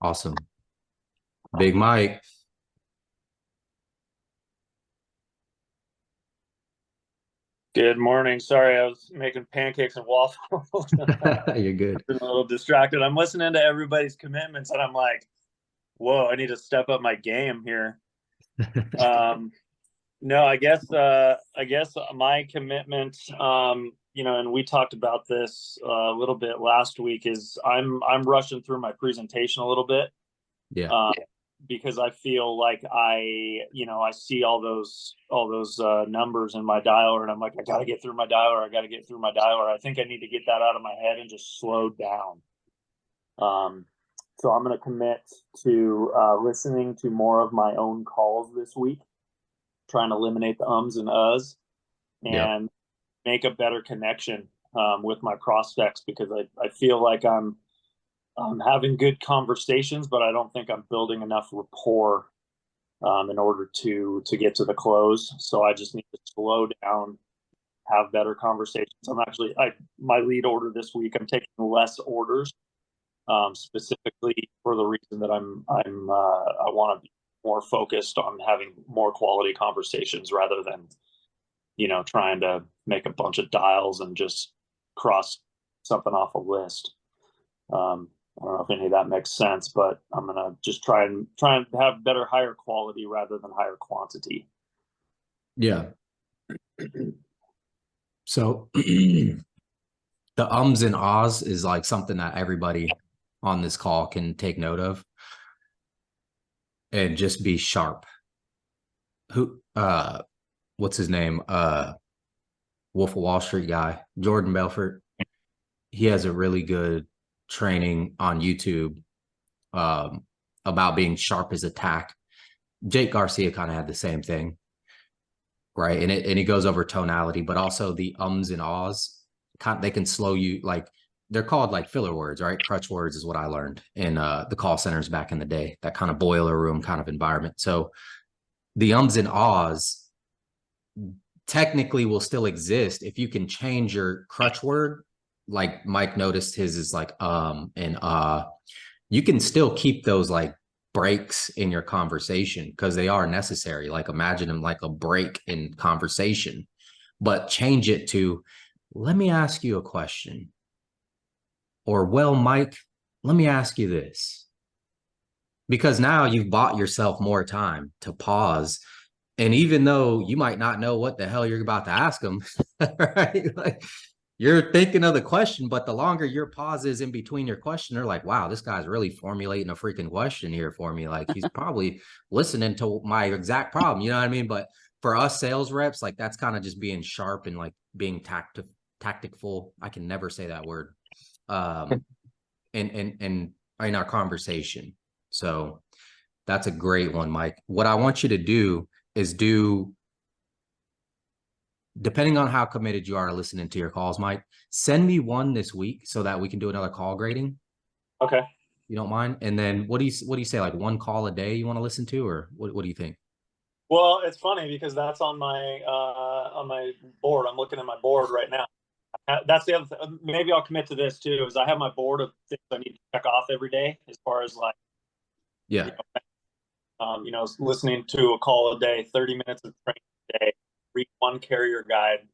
Awesome. Big Mike. Good morning. Sorry, I was making pancakes and waffles. You're good. Been a little distracted. I'm listening to everybody's commitments, and I'm like, "Whoa, I need to step up my game here." Um, no, I guess my commitment, and we talked about this a little bit last week. Is I'm rushing through my presentation a little bit. Yeah. Um, because I feel like I see all those numbers in my dialer, and I'm like, I got to get through my dialer. I got to get through my dialer. I think I need to get that out of my head and just slow down. Um, so I'm going to commit to listening to more of my own calls this week, trying to eliminate the ums and uhs, Yep. and make a better connection with my prospects because I feel like I'm having good conversations, but I don't think I'm building enough rapport in order to get to the close. So I just need to slow down, have better conversations. My lead order this week. I'm taking less orders, specifically for the reason that I want to be more focused on having more quality conversations rather than trying to make a bunch of dials and just cross something off a list. I don't know if any of that makes sense, but I'm gonna just try and have better, higher quality rather than higher quantity. Yeah. So the ums and ahs is like something that everybody on this call can take note of and just be sharp. What's his name? Wolf of Wall Street guy, Jordan Belfort. He has a really good training on YouTube um, about being sharp as a tack. Jake Garcia kind of had the same thing, right? And he goes over tonality, but also the ums and ahs. They can slow you. Like they're called like filler words, right? Crutch words is what I learned in the call centers back in the day. That kind of boiler room kind of environment. So the ums and ahs technically will still exist if you can change your crutch word. Like Mike noticed his is like and you can still keep those like breaks in your conversation because they are necessary. Like imagine them like a break in conversation, but change it to, let me ask you a question. Or, well, Mike, let me ask you this. Because now you've bought yourself more time to pause. And even though you might not know what the hell you're about to ask them, right? Like you're thinking of the question, but the longer your pause is in between your question, they're like, wow, this guy's really formulating a freaking question here for me. Like he's probably listening to my exact problem. You know what I mean? But for us sales reps, like that's kind of just being sharp and like being tactful. I can never say that word. Um, and in our conversation. So that's a great one, Mike. What I want you to do is depending on how committed you are to listening to your calls, Mike, send me one this week so that we can do another call grading. Okay. You don't mind? And then what do you say? Like one call a day you want to listen to, or what do you think? Well, it's funny because that's on my board. I'm looking at my board right now. That's the other thing. Maybe I'll commit to this too. Is I have my board of things I need to check off every day, as far as like Yeah. listening to a call a day, 30 minutes of training a day, read one carrier guide.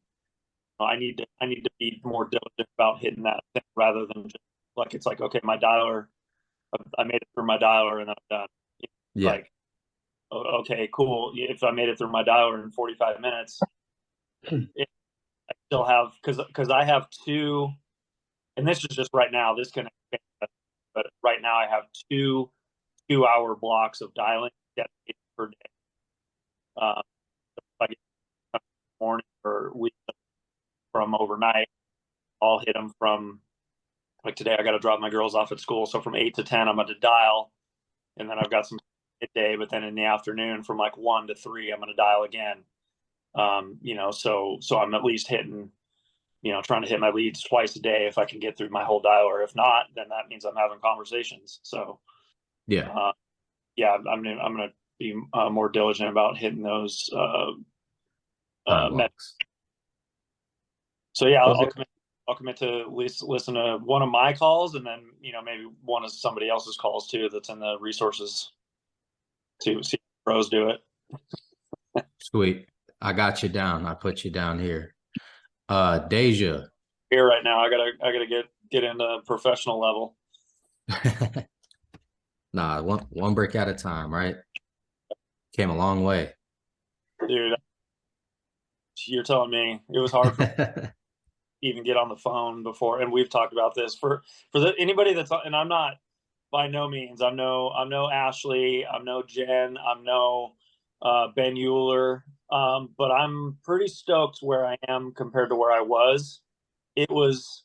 I need to be more diligent about hitting that thing rather than just like it's like, okay, my dialer, I made it through my dialer and then I'm done. Yeah. Like, okay, cool. If I made it through my dialer in 45 minutes, I still have because I have two, and this is just right now. This can, but right now I have two-hour blocks of dialing dedicated per day. If I get morning or week from overnight, I'll hit them from like today. I got to drop my girls off at school, so from 8 to 10, I'm going to dial, and then I've got some midday. But then in the afternoon, from like 1 to 3, I'm going to dial again. So I'm at least hitting, trying to hit my leads twice a day if I can get through my whole dialer. If not, then that means I'm having conversations. So, Yeah. yeah, I'm gonna be more diligent about hitting those Time metrics. blocks. So yeah, Was I'll it commit I'll commit to at least listen to one of my calls, and then, you know, maybe one of somebody else's calls too that's in the resources to see pros do it. Sweet. I got you down. I put you down here. Deja. Here right now, I gotta get into professional level. Nah, one brick at a time, right? Came a long way. Dude, you're telling me it was hard for me to even get on the phone before, and we've talked about this for anybody that's, and I'm not, by no means, I'm no Ashley, I'm no Jen, I'm no Ben Euler, but I'm pretty stoked where I am compared to where I was. It was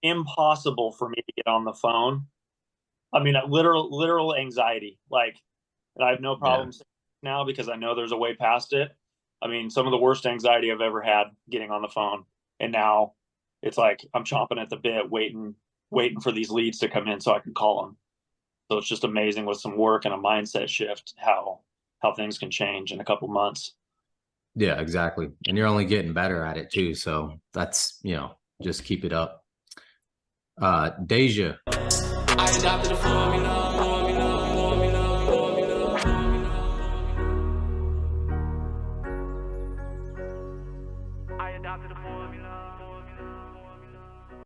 impossible for me to get on the phone. I mean, literal anxiety. Like, and I have no problem now because I know there's a way past it. I mean, some of the worst anxiety I've ever had getting on the phone, and now it's like I'm chomping at the bit, waiting for these leads to come in so I can call them. So it's just amazing with some work and a mindset shift how things can change in a couple months. Yeah, exactly. And you're only getting better at it too. So that's, just keep it up. Deja. I adopted a formula. I adopted a formula.